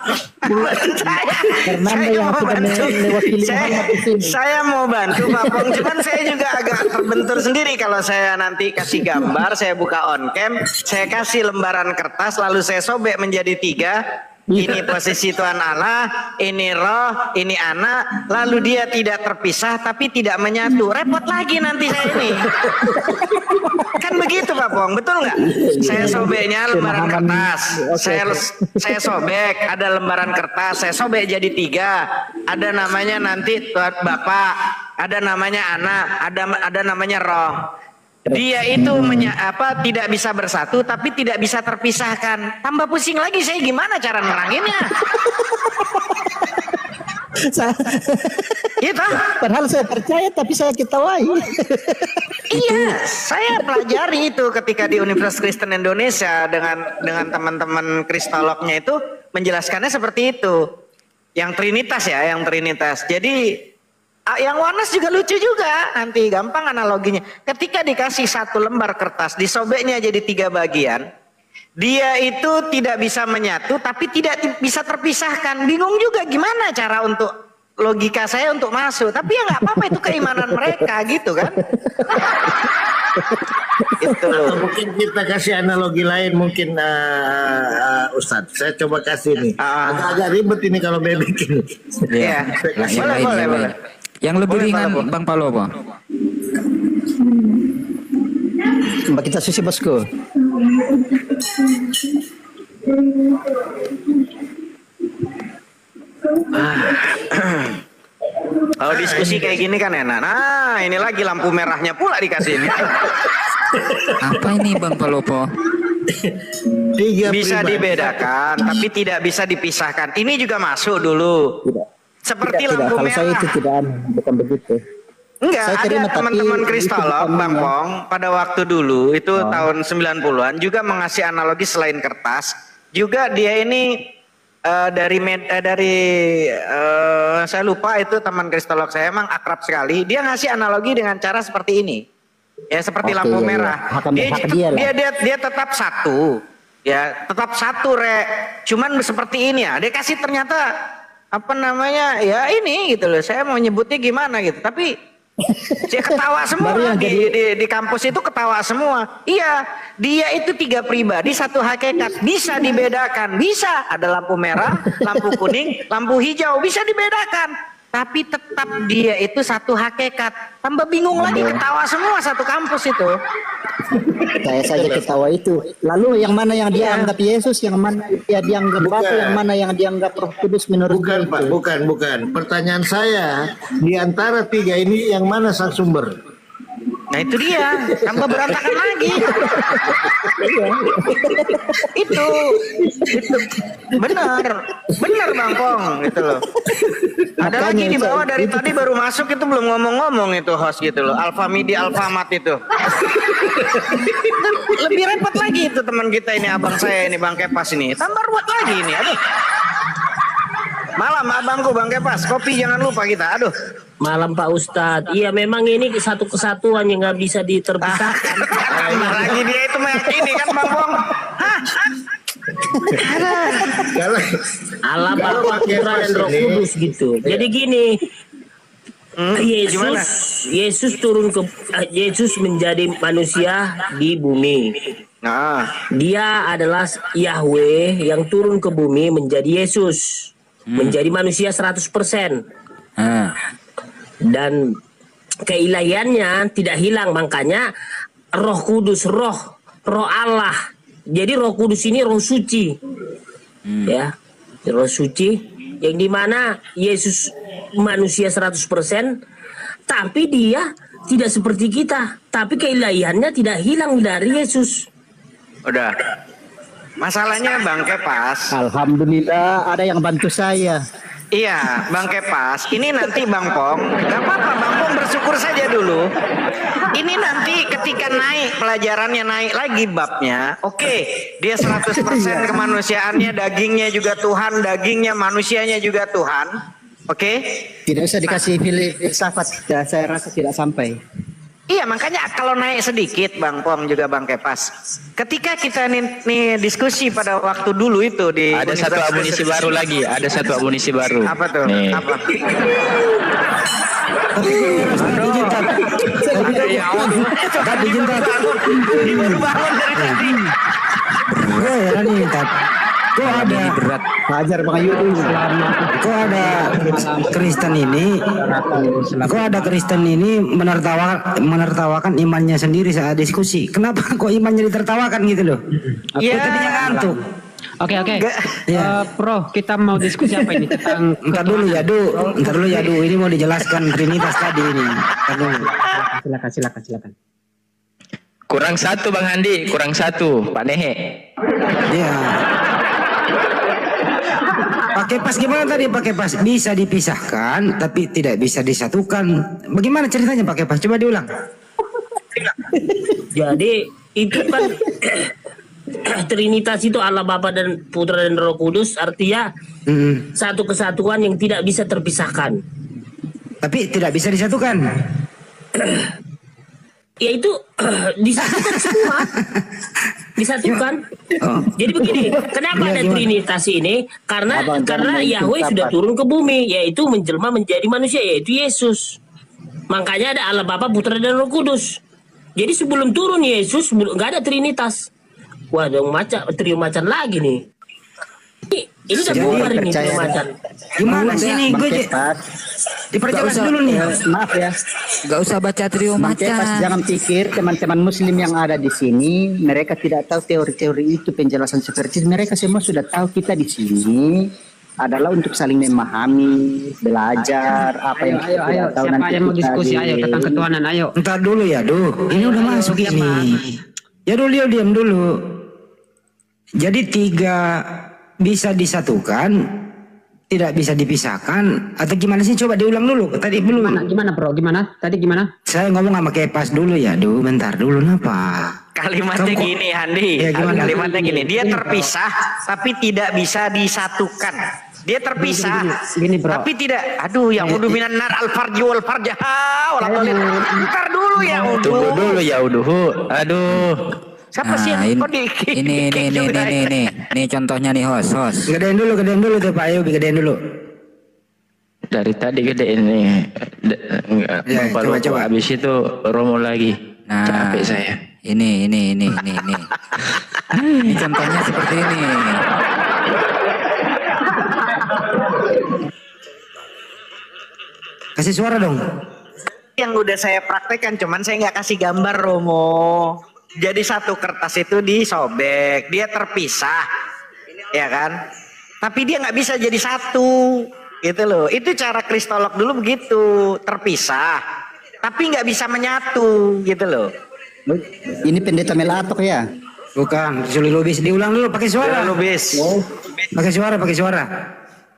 Karena Anda yang sudah mewakili Muhammad di sini. Saya mau bantu Pak Pong, cuman saya juga agak terbentur sendiri kalau saya nanti kasih gambar, saya buka on cam, saya kasih lembaran kertas, lalu saya sobek menjadi 3. Ini posisi Tuhan Allah, ini roh, ini anak, lalu dia tidak terpisah tapi tidak menyatu. Repot lagi nanti saya ini. Kan begitu Pak Pong, betul nggak? Saya sobeknya lembaran kertas, saya sobek, ada lembaran kertas, saya sobek jadi 3. Ada namanya nanti Tuhan Bapak, ada namanya anak, ada namanya roh. Dia itu tidak bisa bersatu tapi tidak bisa terpisahkan. Tambah pusing lagi saya, gimana cara neranginnya? Gitu. Padahal saya percaya tapi saya ketawai. Iya, saya pelajari itu ketika di Universitas Kristen Indonesia dengan teman-teman kristolognya itu menjelaskannya seperti itu. Yang Trinitas ya, yang Trinitas. Jadi yang oneness juga lucu juga, nanti gampang analoginya. Ketika dikasih 1 lembar kertas, disobeknya jadi 3 bagian, dia itu tidak bisa menyatu, tapi tidak bisa terpisahkan. Bingung juga gimana cara untuk logika saya untuk masuk. Tapi ya nggak apa-apa, itu keimanan mereka gitu kan. Gitu loh. Mungkin kita kasih analogi lain mungkin Ustadz. Saya coba kasih nih. Agak ribet ini kalau bebek ini. Iya. Boleh. Yang lebih Boleh, ringan Pak Lopo. Bang Palopo. Mbak kita susi bosku. Kalau diskusi kayak gini kan enak. Nah, ini lagi lampu merahnya pula dikasih. Apa ini Bang Palopo? Tiga Bisa pribadi. dibedakan, tapi tidak bisa dipisahkan. Ini juga masuk dulu. Seperti Tidak, lampu kalau saya merah. itu tidak bukan begitu. Enggak, Saya ada terima, tapi teman-teman itu kristolog, bukan Bang ya. Pong, pada waktu dulu, itu tahun 90-an, juga mengasih analogi selain kertas, juga dia ini saya lupa itu teman kristolog saya, emang akrab sekali, dia ngasih analogi dengan cara seperti ini. Ya, seperti Oke, lampu iya, iya. merah. Hak dia lah. Dia tetap satu. Ya, tetap satu, Cuman seperti ini ya. Dia kasih ternyata apa namanya? Ya ini gitu loh. Saya mau nyebutnya gimana gitu. Tapi saya ketawa semua Baru yang di kampus itu ketawa semua. Iya, dia itu 3 pribadi, 1 hakikat. Bisa dibedakan. Bisa ada lampu merah, lampu kuning, lampu hijau, bisa dibedakan. Tapi tetap dia itu 1 hakikat. Tambah bingung lagi, ketawa semua satu kampus itu. Saya saja ketawa itu. Lalu yang mana yang dia anggap Yesus, yang mana dia dianggap Bapa, Bukan. yang mana yang dianggap Roh Kudus menurut Bukan dia Pak, itu. bukan. Pertanyaan saya, di antara 3 ini yang mana sang sumber? Nah itu dia, tambah berantakan lagi. itu benar Bang Pong, gitu loh. Ada Makanya lagi di bawah dari itu- tadi baru masuk itu belum ngomong-ngomong itu host gitu loh. Alfamidi Alfamat itu. Lebih repot lagi itu teman kita ini, abang saya ini Bang Kepas ini. Tambah ruwet lagi ini, aduh. Malam abangku Bang Kepas, kopi jangan lupa kita, aduh. Malam Pak Ustadz. Iya memang ini satu kesatuan yang nggak bisa terpisahkan. Tambah lagi dia itu meyakini kan Bang Pong. Hah? Kalau Allah Kalau Bapa pakai Putra dan Roh ini- Kudus gitu. Jadi gini, Gimana? Yesus menjadi manusia di bumi. Nah, Dia adalah Yahweh yang turun ke bumi menjadi Yesus, menjadi manusia 100%. Ah. Dan keilahiannya tidak hilang, makanya Roh Kudus, roh Allah. Jadi Roh Kudus ini roh suci. Ya, roh suci yang dimana Yesus manusia 100%, tapi dia tidak seperti kita, tapi keilahiannya tidak hilang dari Yesus. udah. Masalahnya Bang Kepas, Alhamdulillah ada yang bantu saya. iya Bang Kepas, ini nanti Bang Pong, gak apa-apa Bang Pong bersyukur saja dulu. Ini nanti ketika naik pelajarannya naik lagi babnya, oke, dia 100% kemanusiaannya, dagingnya juga Tuhan, dagingnya manusianya juga Tuhan, oke? Tidak usah dikasih filsafat. Ya, saya rasa tidak sampai. Iya makanya kalau naik sedikit Bang Pong juga Bang Kepas. Ketika kita nih diskusi pada waktu dulu itu di Ada satu amunisi baru lagi, ada satu amunisi baru. Apa tuh? Nih. Apa? Tapi cinta. Baru bangun dari tadi. Gue heran nih, Tat. Kok ada Berat. Hajar Bang Yudi. kok ada Kristen ini menertawakan imannya sendiri saat diskusi. Kenapa kok imannya ditertawakan gitu loh? Aku Iya. tadinya ngantuk. Oke. Iya. Prof, kita mau diskusi apa ini tentang Ntar dulu ya Du, ini mau dijelaskan Trinitas tadi ini. Ntar dulu. silakan. Kurang 1 Bang Handi, kurang 1 Pak Nehe. Iya. Pakai pas gimana tadi pakai pas bisa dipisahkan tapi tidak bisa disatukan. Bagaimana ceritanya pakai pas? Coba diulang. Jadi itu kan Trinitas itu Allah Bapa dan Putra dan Roh Kudus, artinya satu kesatuan yang tidak bisa terpisahkan. Tapi tidak bisa disatukan. Yaitu disatukan semua. Disatukan. Oh. Jadi begini, kenapa ada Gimana? Trinitas ini? Karena Yahweh sudah turun ke bumi, yaitu menjelma menjadi manusia, yaitu Yesus. Makanya ada Allah Bapa, Putra dan Roh Kudus. Jadi sebelum turun Yesus nggak ada Trinitas. Wah, dong trio macan lagi nih. Ini udah Semua bubar ini percaya. Ramadan. Gimana sih ini gue diperjelas dulu nih. Maaf ya. Gak usah baca trio Bang Kepas, macan. jangan pikir teman-teman muslim yang ada di sini mereka tidak tahu teori-teori itu, penjelasan seperti itu. Mereka semua sudah tahu. Kita di sini adalah untuk saling memahami, belajar apa yang kita Ayo, tahu. siapa nanti yang mau kita diskusi? Ayo, di- tentang ketuhanan, ayo. Ntar dulu ya, ini udah masuk ini. Ya dulu, diam dulu. Jadi 3 bisa disatukan, tidak bisa dipisahkan, atau gimana sih? Coba diulang dulu. Tadi belum. Gimana bro? Gimana? Tadi gimana? Saya ngomong sama Kepas dulu ya, bentar dulu, kenapa? Kalimatnya Kamu- gini, Handi. Ya, gimana? Kalimatnya gini. Dia terpisah, tapi tidak bisa disatukan. Dia terpisah, Gini, bro. tapi tidak. Aduh, yang udu minan nar al farji wal farja. Ntar dulu ya udu. Tunggu dulu ya uduhu. Aduh. Siapa sih Nah, yang ini contohnya nih host. Gedein dulu tuh Pak Ayub, gedein dulu. Dari tadi gede ini. Ya, Coba habis itu Romo lagi. Nah, Capek saya. Ini. Ini contohnya seperti ini. Kasih suara dong. yang udah saya praktekkan, cuman saya nggak kasih gambar Romo. Jadi satu kertas itu disobek, dia terpisah, ya kan? Tapi dia nggak bisa jadi satu, gitu loh. Itu cara kristolog dulu begitu, terpisah, tapi nggak bisa menyatu, gitu loh. Ini pendeta Melatok ya? Bukan, Suli Lubis. Diulang dulu pakai suara. Lubis. Pakai suara.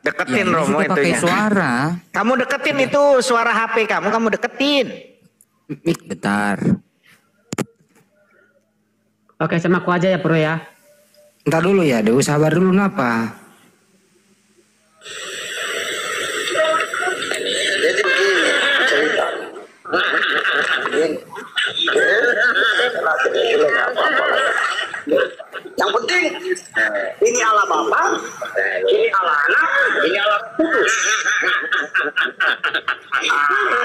Deketin Ya, Romo sudah pakai itunya. suara. Kamu deketin itu suara HP kamu deketin. Bentar. Oke, sama aku aja ya bro ya. Entar dulu ya, sabar dulu napa? Jadi begini cerita. Yang penting ini Allah Bapa, ini Allah Anak, ini Allah Kudus.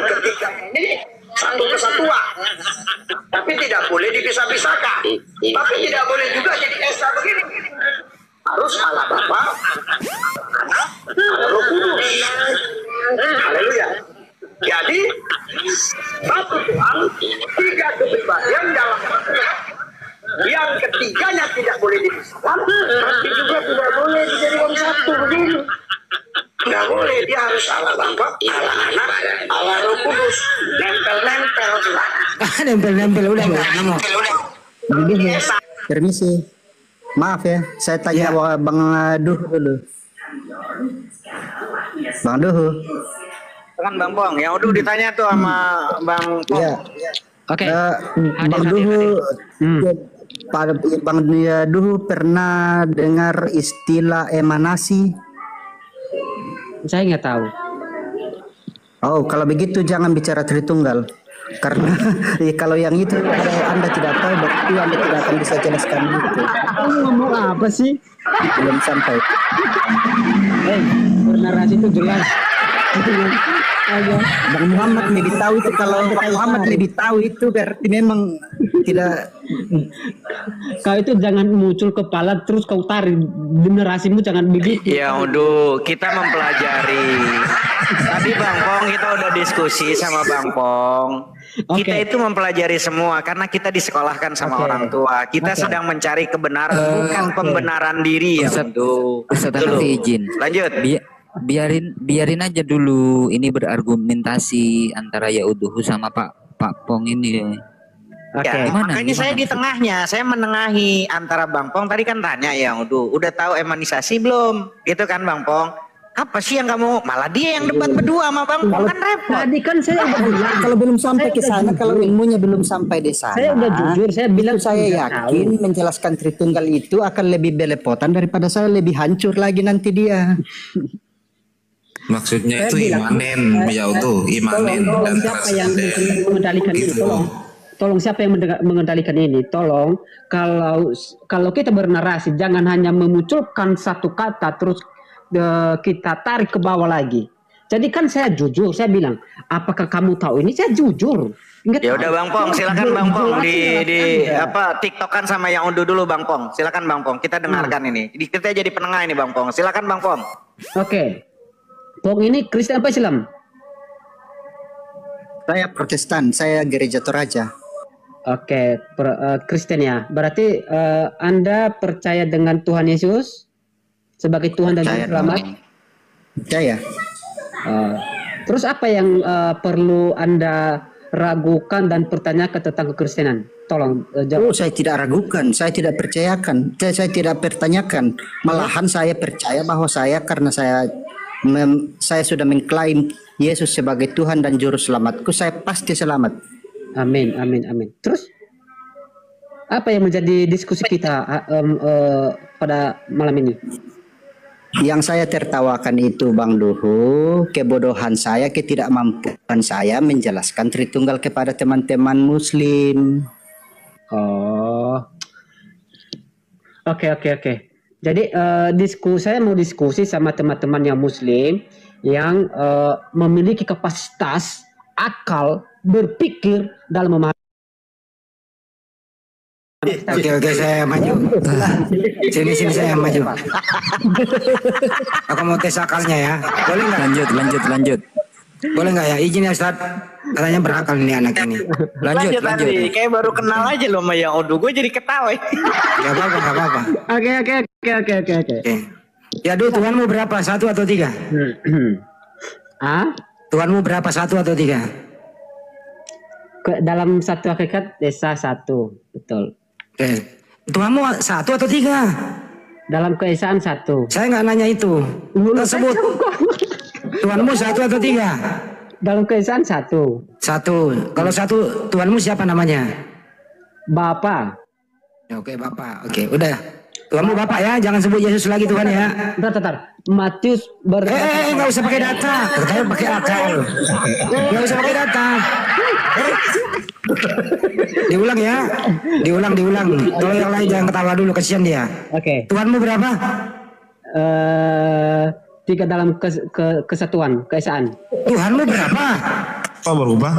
Ketika ini satu kesatuan, tapi tidak boleh dipisah-pisahkan. Tapi tidak boleh juga jadi esa begini. Harus Allah Bapa, Anak, Allah Roh Kudus. Haleluya. Jadi satu Tuhan, 3 kepribadian dalam Tuhan. Yang ketiganya tidak boleh dipisahkan, tapi juga tidak boleh dijadikan satu begini. Tidak boleh, dia harus Allah Bapa, Allah Anak, Allah Roh Kudus, nempel-nempel Tuhan. Nempel udah enggak ngomong. Permisi. Maaf ya, saya tanya Bang Duh dulu. Bang Duh. Kan Bang Pong, yang udah ditanya tuh sama Bang Pong. Iya. Oke. Bang Duh, Bang Duh pernah dengar istilah emanasi? Saya nggak tahu. Oh, kalau begitu jangan bicara Tritunggal. Karena kalau yang itu Anda tidak tahu, berarti Anda tidak akan bisa jelaskan itu. Kamu ngomong apa sih? Belum sampai. Bernarasi itu jelas. Bang Muhammad lebih tahu itu. Kalau Bang Muhammad lebih tahu itu berarti memang tidak. Kau itu jangan muncul kepala terus kau tarik, generasimu jangan begitu. Ya udah, kita mempelajari. Tadi Bang Pong kita udah diskusi sama Bang Pong. Kita itu mempelajari semua karena kita disekolahkan sama orang tua. Kita sedang mencari kebenaran, bukan pembenaran diri ya. Ustaz Hanafi izin. Lanjut. Biarin aja dulu ini berargumentasi antara Yauduhu sama Pak Pong ini. Ya, makanya saya di tengahnya, saya menengahi antara Bang Pong. Tadi kan tanya ya, udah tahu emanisasi belum? Gitu kan Bang Pong? Apa sih yang kamu? Malah dia yang debat berdua sama Bang Pong, kan repot. Tadi kan saya udah bilang, Kalau belum sampai ke sana, kalau ilmunya belum sampai di sana, saya udah jujur, saya bilang saya yakin menjelaskan Tritunggal itu akan lebih belepotan daripada saya lebih hancur lagi nanti dia. Maksudnya itu imanen, ya itu imanen dan siapa yang transenden. mengendalikan ini? Gitu. Tolong siapa yang mengendalikan ini? Tolong kalau kita bernarasi jangan hanya memunculkan satu kata terus kita tarik ke bawah lagi. Jadi kan saya jujur, saya bilang, apakah kamu tahu ini? Saya jujur. Nggak Ya tahu. udah Bang Pong, silakan Bang Pong di apa TikTokan sama yang unduh dulu Bang Pong. Silakan Bang Pong, kita dengarkan ini. Kita jadi penengah ini Bang Pong. Silakan Bang Pong. Oke. Pong ini Kristen apa Islam? Saya Protestan, saya Gereja Toraja. Oke, Kristen ya. Berarti Anda percaya dengan Tuhan Yesus sebagai Tuhan dan Juru Selamat? Percaya. Terus apa yang perlu Anda ragukan dan pertanyakan tentang kekristenan? Tolong jawab. Oh, saya tidak ragukan, saya tidak percayakan, saya tidak pertanyakan. Malahan saya percaya bahwa karena saya sudah mengklaim Yesus sebagai Tuhan dan Juru Selamatku, saya pasti selamat. Amin, amin, amin. Terus apa yang menjadi diskusi kita pada malam ini? Yang saya tertawakan itu Bang Duhu, kebodohan saya, ketidakmampuan saya menjelaskan Tritunggal kepada teman-teman Muslim. Oh, oke. Jadi saya mau diskusi sama teman-teman yang Muslim yang memiliki kapasitas akal berpikir dalam memahami. Oke, saya maju. Sini saya maju. Aku mau tes akalnya ya. Boleh nggak? Lanjut. Boleh nggak ya? Izin ya Ustaz. Katanya berakal nih anak ini. Lanjut. Andi. Kayak baru kenal aja lo sama yang unduh. Gue jadi ketawa. Gak apa-apa. Oke. Ya Duh, Tuhanmu berapa? 1 atau 3? Tuhanmu berapa? 1 atau 3? Dalam satu hakikat desa 1, betul. Oke. Tuhanmu 1 atau 3? Dalam keesaan 1. Saya nggak nanya itu. Tersebut. Tuhanmu 1 atau 3? Dalam keesaan 1. 1. Kalau 1 Tuhanmu siapa namanya? Bapa. Oke, Bapak. Oke, udah. Tuhanmu Bapak ya, jangan sebut Yesus lagi Tuhan ya. Bentar. Matius nggak usah pakai data. Katanya pakai akal. Nggak usah pakai data. Diulang ya. Diulang. Kalau yang lain jangan ketawa dulu, kasihan dia. Oke. Tuhanmu berapa? 3 dalam kesatuan, keesaan. Tuhanmu berapa? Kok berubah?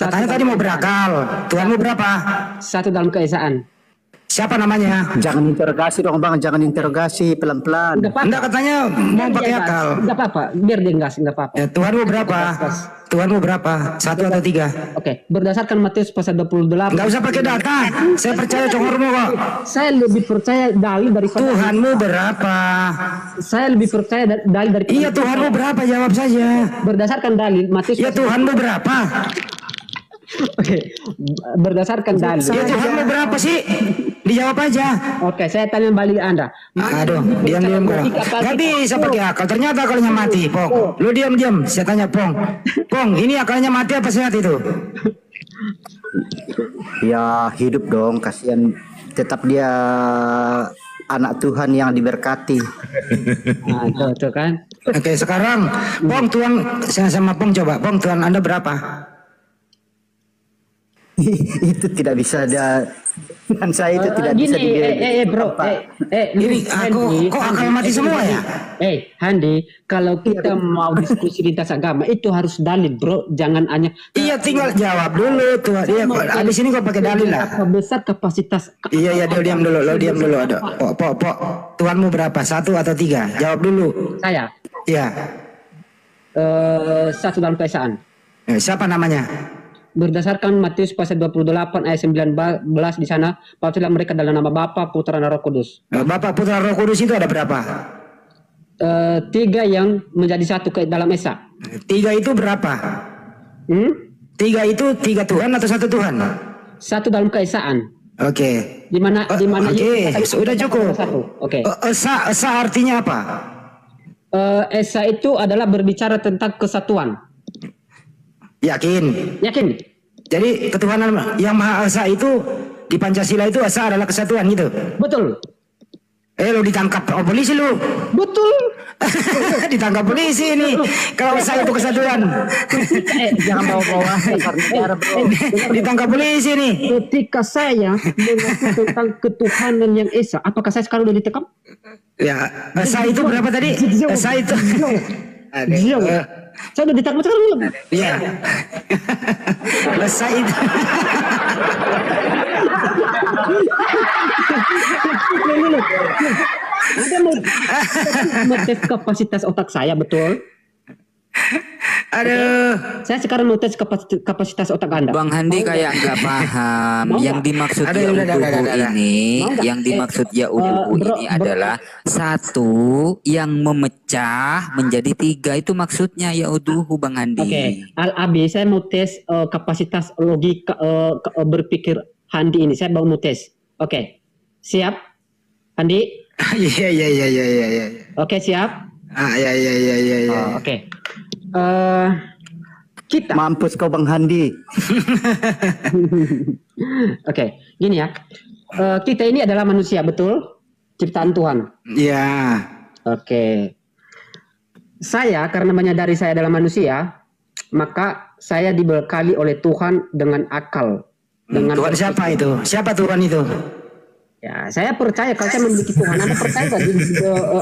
Katanya tadi mau berakal. Tuhanmu berapa? 1 dalam keesaan. Siapa namanya? Jangan interogasi dong Bang, jangan interogasi, pelan-pelan. Enggak, katanya mau pakai akal. Enggak apa-apa, biar dia gas, enggak apa-apa. Ya, Tuhanmu berapa? Tuhanmu berapa? 1 atau 3? Oke, berdasarkan Matius pasal 28. Enggak usah pakai data. Saya percaya congormu kok. Saya lebih percaya dalil daripada Tuhanmu berapa? Saya lebih percaya dalil daripada. Iya, Tuhanmu berapa? Jawab saja. Berdasarkan dalil Matius. Ya, Tuhanmu berapa? Oke, berdasarkan dalil. Ya, Tuhanmu berapa sih? Dijawab aja. Oke, saya tanya balik Anda. Aduh, diam kau. Gak bisa pakai akal. Ternyata akalnya mati, Pong. Lu diam. Saya tanya Pong. Pong, ini akalnya mati apa sehat itu? Ya hidup dong, kasihan. Tetap dia anak Tuhan yang diberkati. Nah, itu kan. Oke, sekarang Pong, Tuhan sama Pong coba. Pong, Tuhan Anda berapa? Itu tidak bisa dan saya itu tidak bisa bro, ini aku kok akal mati semua ya? Handi, kalau kita mau diskusi lintas agama itu harus dalil bro, jangan hanya. Iya, tinggal jawab dulu tuh. Iya, abis ini kok pakai dalil lah. Apa besar kapasitas? Iya, lo diam dulu. Ada. Pok. Tuhanmu berapa? 1 atau 3? Jawab dulu. Saya. Iya. 1 dalam keesaan. Siapa namanya? Berdasarkan Matius pasal 28 ayat 19 di sana, pautlah mereka dalam nama Bapa, Putra, dan Roh Kudus. Bapa, Putra, Roh Kudus itu ada berapa? 3 yang menjadi 1 ke dalam Esa. 3 itu berapa? 3 itu 3 Tuhan atau 1 Tuhan? 1 dalam keesaan. Oke. Di mana Oke, sudah cukup. Oke. Esa artinya apa? Esa itu adalah berbicara tentang kesatuan. Yakin? Jadi ketuhanan yang Maha Esa itu di Pancasila itu Esa adalah kesatuan gitu? Betul. Lu ditangkap polisi lu? Betul. Ditangkap polisi ini. Kalau Esa itu kesatuan. Jangan bawa-bawa. Ditangkap polisi nih. Ketika saya mengaku tentang ketuhanan yang Esa, apakah saya sekarang udah ditekam? Ya, Esa itu berapa tadi? Esa itu Diam. Saya udah ditangkap sekarang belum? Iya. Selesai itu. Anda mau tes kapasitas otak saya, betul? Aduh. Saya sekarang mau tes kapasitas otak Anda. Bang Handi kayak nggak paham. Yang dimaksud yang dimaksud Yauduhu ini adalah satu yang memecah menjadi 3, itu maksudnya Yauduhu, Bang Handi. Oke, Al-Abi, saya mau tes kapasitas logika berpikir Handi ini. Saya mau tes. Oke, siap, Handi? Iya. Oke, siap. Iya. Oke. Kita Mampus kau Bang Handi. Oke, gini ya. Kita ini adalah manusia, betul? Ciptaan Tuhan. Iya. Oke. Saya karena menyadari saya adalah manusia, maka saya dibekali oleh Tuhan dengan akal. Dengan Tuhan siapa itu? Siapa Tuhan itu? Ya, saya percaya kalau saya memiliki Tuhan. Anda percaya nggak?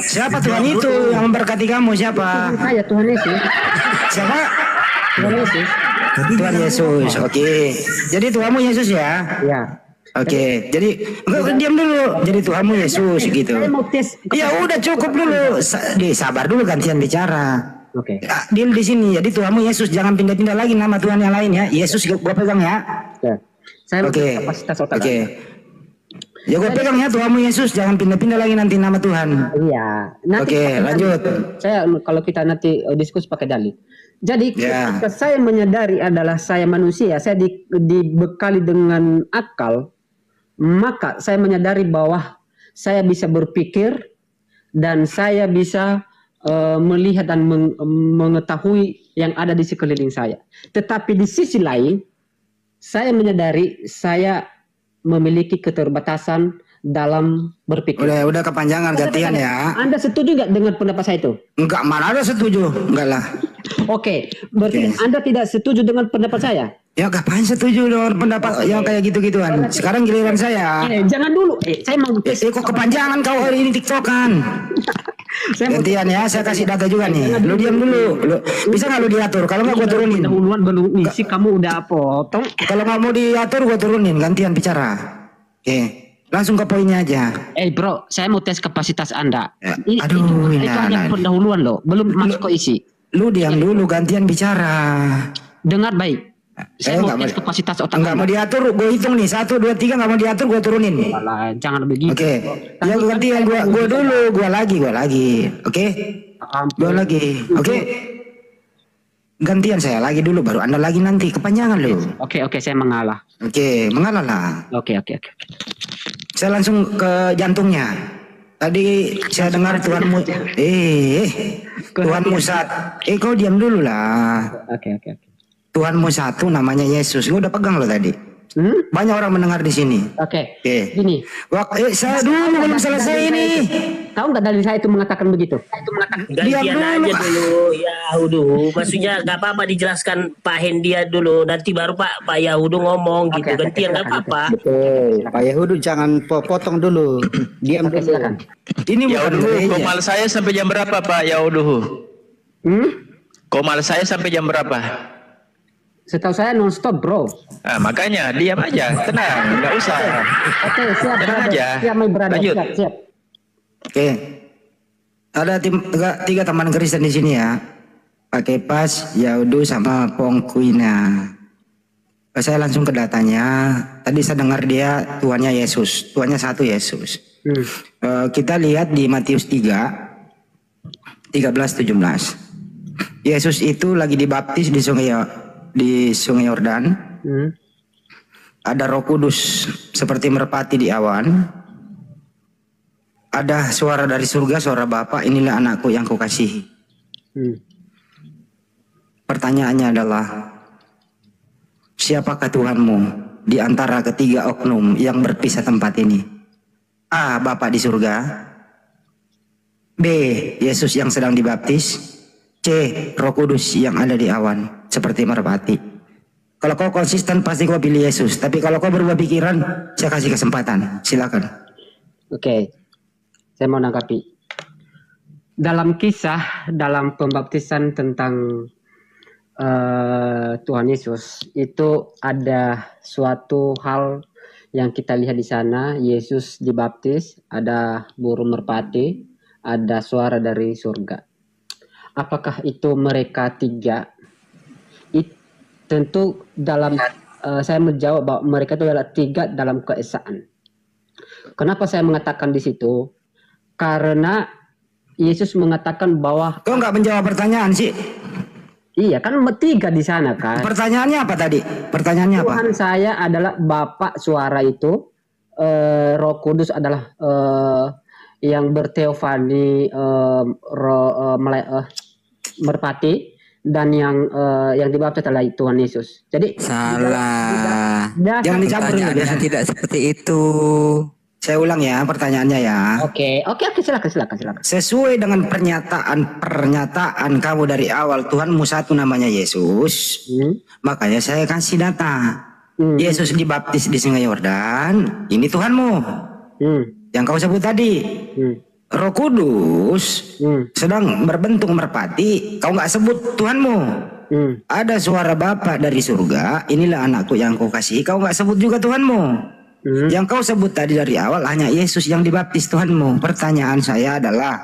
Siapa Tuhan itu yang memberkati kamu? Siapa? Saya Tuhan Yesus. Siapa? Tuhan Yesus. Tuhan Yesus. Oke. Jadi Tuhanmu Yesus ya? Ya. Oke. Jadi enggak, diam dulu. Jadi Tuhanmu Yesus gitu. Saya mau tes. Ya udah cukup dulu. Sabar dulu, gantian bicara. Oke. Deal di sini. Jadi Tuhanmu Yesus, jangan pindah-pindah lagi nama Tuhan yang lain ya. Yesus gua pegang ya. Ya. Saya mau tes kapasitas otak. Oke. Ya gue pegang ya Tuhanmu Yesus, jangan pindah-pindah lagi nanti nama Tuhan. Iya. Nanti lanjut. Saya kalau kita nanti diskusi pakai dalil. Jadi ketika saya menyadari adalah saya manusia, saya dibekali dengan akal, maka saya menyadari bahwa saya bisa berpikir dan saya bisa melihat dan mengetahui yang ada di sekeliling saya. Tetapi di sisi lain, saya menyadari saya memiliki keterbatasan dalam berpikir. Udah kepanjangan gantian ya. Anda setuju nggak dengan pendapat saya itu? Enggak, mana ada setuju. Enggak lah. Oke, berarti Anda tidak setuju dengan pendapat saya? Ya ngapain setuju dengan pendapat yang kayak gitu-gituan. Sekarang giliran saya. Jangan dulu. Saya mau kok kepanjangan kau hari ini tiktokan. Gantian ya, saya kasih data juga nih. Lu diam dulu. Bisa nggak lu diatur? Kalau nggak gua turunin. Dahuluan belum isi kamu udah potong. Kalau nggak mau diatur gua turunin. Gantian bicara. Oke, langsung ke poinnya aja. Bro, saya mau tes kapasitas Anda. Itu hanya pendahuluan loh, belum masuk ke isi. Lu diam dulu, gantian bicara. Dengar baik. Saya mau tes kapasitas otak. Nggak mau diatur, gue hitung nih 1, 2, 3 nggak mau diatur, gue turunin. Jangan begitu. Oke. Ya gantian gue dulu, gue lagi. Oke. Gue lagi. Oke. Gantian saya lagi dulu, baru Anda lagi nanti kepanjangan lu. Oke, saya mengalah. Oke, mengalah lah. Oke. Saya langsung ke jantungnya. Tadi saya dengar Tuhanmu. Tuhanmu kau diam dulu lah. Oke. Tuhanmu satu, namanya Yesus. Gue udah pegang lo tadi. Banyak orang mendengar di sini. Oke. Gini. Saya dulu belum selesai ini. Tahu nggak dalil saya itu mengatakan begitu? Gantian aja dulu, Yahudu. Maksudnya nggak apa-apa dijelaskan Pak Hendia dulu. Nanti baru Pak Yahudu ngomong gitu. Gantian nggak apa-apa. Pak Yahudu jangan potong dulu. Diam dulu. Silakan. Ini Yahudu, komal saya sampai jam berapa Pak Yahudu? Komal saya sampai jam berapa? Setahu saya non-stop, bro. Makanya diam aja, tenang, nggak usah. Oke, siap. Tenang aja. Siap, Lanjut. Siap. Oke. Ada 3 teman Kristen di sini ya. Pak Kepas, Yahudu, sama Pongkuina. Saya langsung ke datanya. Tadi saya dengar dia Tuhannya Yesus. Tuhannya satu Yesus. Kita lihat di Matius 3:13-17. Yesus itu lagi dibaptis di Sungai Yordan. Ada Roh Kudus seperti merpati di awan. Ada suara dari surga, suara Bapa, inilah anakku yang kukasihi. Pertanyaannya adalah, siapakah Tuhanmu di antara ketiga oknum yang berpisah tempat ini? A. Bapa di surga. B. Yesus yang sedang dibaptis. C. Roh Kudus yang ada di awan seperti merpati. Kalau kau konsisten pasti kau pilih Yesus. Tapi kalau kau berubah pikiran, saya kasih kesempatan. Silakan. Oke. Saya mau nanggapi. dalam kisah dalam pembaptisan tentang Tuhan Yesus itu ada suatu hal yang kita lihat di sana. Yesus dibaptis, ada burung merpati, ada suara dari surga. Apakah itu mereka tiga? Tentu dalam saya menjawab bahwa mereka itu adalah tiga dalam keesaan. Kenapa saya mengatakan di situ? Karena Yesus mengatakan bahwa kau nggak menjawab pertanyaan sih. Iya kan tiga di sana kan. Pertanyaannya apa tadi? Pertanyaannya apa? Tuhan saya adalah Bapa suara itu, Roh Kudus adalah yang berteofani merpati, dan yang dibaptis adalah Tuhan Yesus. Jadi salah. Jangan dicampur ya. Tidak seperti itu. Saya ulang ya pertanyaannya ya. Oke, silakan. Sesuai dengan pernyataan kamu dari awal, Tuhanmu satu namanya Yesus. Makanya saya kasih data. Yesus dibaptis di Sungai Yordan, ini Tuhanmu. Yang kau sebut tadi. Roh Kudus sedang berbentuk merpati, kau nggak sebut Tuhanmu. Ada suara Bapa dari surga, inilah anakku yang kau kasihi, kau nggak sebut juga Tuhanmu. Yang kau sebut tadi dari awal hanya Yesus yang dibaptis Tuhanmu. Pertanyaan saya adalah,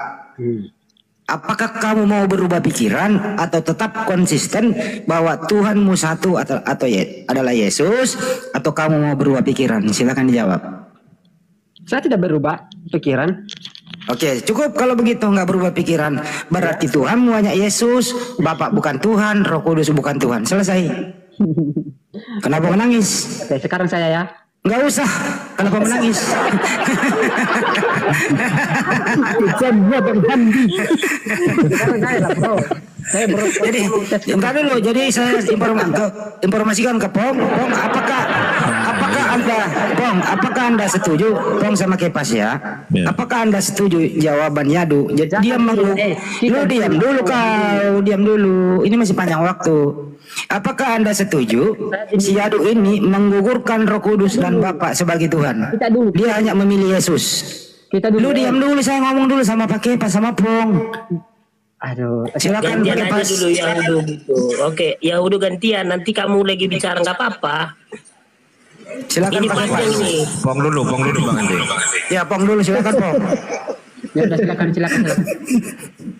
apakah kamu mau berubah pikiran atau tetap konsisten bahwa Tuhanmu satu adalah Yesus, atau kamu mau berubah pikiran? Silakan dijawab. Saya tidak berubah pikiran. Oke, cukup kalau begitu, nggak berubah pikiran. Berarti Tuhanmu hanya Yesus, Bapak bukan Tuhan, Roh Kudus bukan Tuhan. Selesai. Kenapa menangis? Oke, sekarang saya ya. Nggak usah. Kenapa menangis? Jadi, entar dulu. Jadi saya informasikan ke Pong. Apakah anda setuju? Pong sama Kepas ya. Apakah anda setuju jawaban Yadu? Jadi dia lu diam dulu. Ini masih panjang waktu. Apakah anda setuju si Yadu ini menggugurkan Roh Kudus dan Bapa sebagai Tuhan? Dia hanya memilih Yesus. Lu diam dulu, saya ngomong dulu sama Pak Kepas sama Pong. Aduh, silakan gantian aja dulu Yahudu gitu. Oke, Yahudu gantian. Nanti kamu lagi bicara nggak apa-apa. Silakan Pak Kepas. Pong dulu Bang Andi. Ya, Pong dulu, silakan Pong. Ya udah, silakan.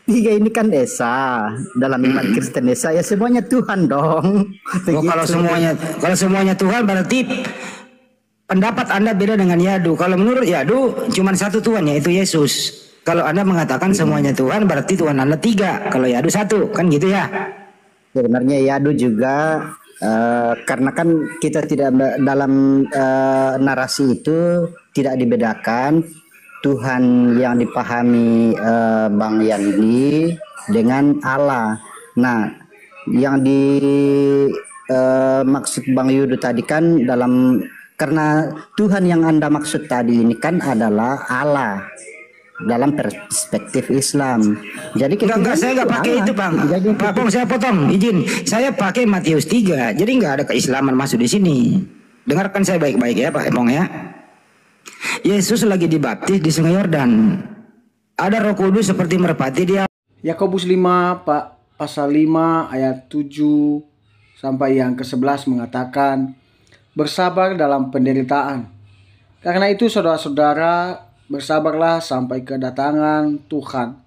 Tiga ini kan Esa dalam iman Kristen Esa, ya semuanya Tuhan dong. Oh, kalau semuanya Tuhan berarti pendapat Anda beda dengan Yadu. Kalau menurut Yadu cuma satu Tuhan, yaitu Yesus. Kalau Anda mengatakan semuanya Tuhan, berarti Tuhan Anda tiga. Kalau Yadu satu, kan gitu ya? Sebenarnya Yadu juga karena kan kita tidak dalam narasi itu tidak dibedakan Tuhan yang dipahami Bang Yandi dengan Allah. Nah, yang dimaksud Bang Yudo tadi kan karena Tuhan yang Anda maksud tadi ini kan adalah Allah dalam perspektif Islam. Jadi saya nggak pakai itu, Bang. Pak Pong, saya potong, izin. Saya pakai Matius 3. Jadi nggak ada keislaman masuk di sini. Dengarkan saya baik-baik ya, Pak Pong ya. Yesus lagi dibaptis di Sungai Yordan. Ada Roh Kudus seperti merpati dia. Yakobus 5 pasal 5 ayat 7 sampai yang ke-11 mengatakan, bersabar dalam penderitaan. Karena itu saudara-saudara, bersabarlah sampai kedatangan Tuhan.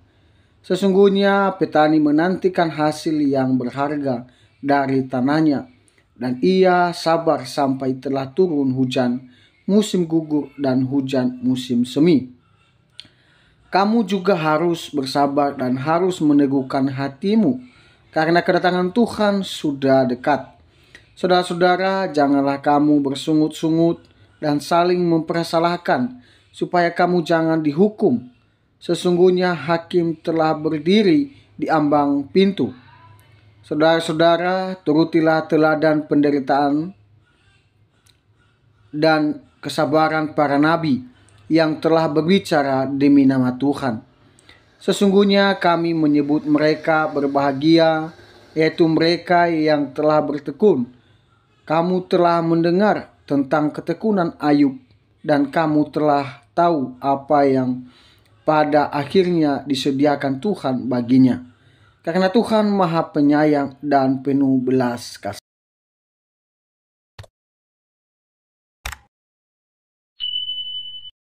Sesungguhnya petani menantikan hasil yang berharga dari tanahnya, dan ia sabar sampai telah turun hujan musim gugur dan hujan musim semi. Kamu juga harus bersabar dan harus meneguhkan hatimu, karena kedatangan Tuhan sudah dekat. Saudara-saudara, janganlah kamu bersungut-sungut dan saling mempersalahkan, supaya kamu jangan dihukum. Sesungguhnya hakim telah berdiri di ambang pintu. Saudara-saudara, turutilah teladan penderitaan dan kesabaran para nabi yang telah berbicara demi nama Tuhan. Sesungguhnya kami menyebut mereka berbahagia, yaitu mereka yang telah bertekun. Kamu telah mendengar tentang ketekunan Ayub, dan kamu telah tahu apa yang pada akhirnya disediakan Tuhan baginya. Karena Tuhan Maha Penyayang dan penuh belas kasih.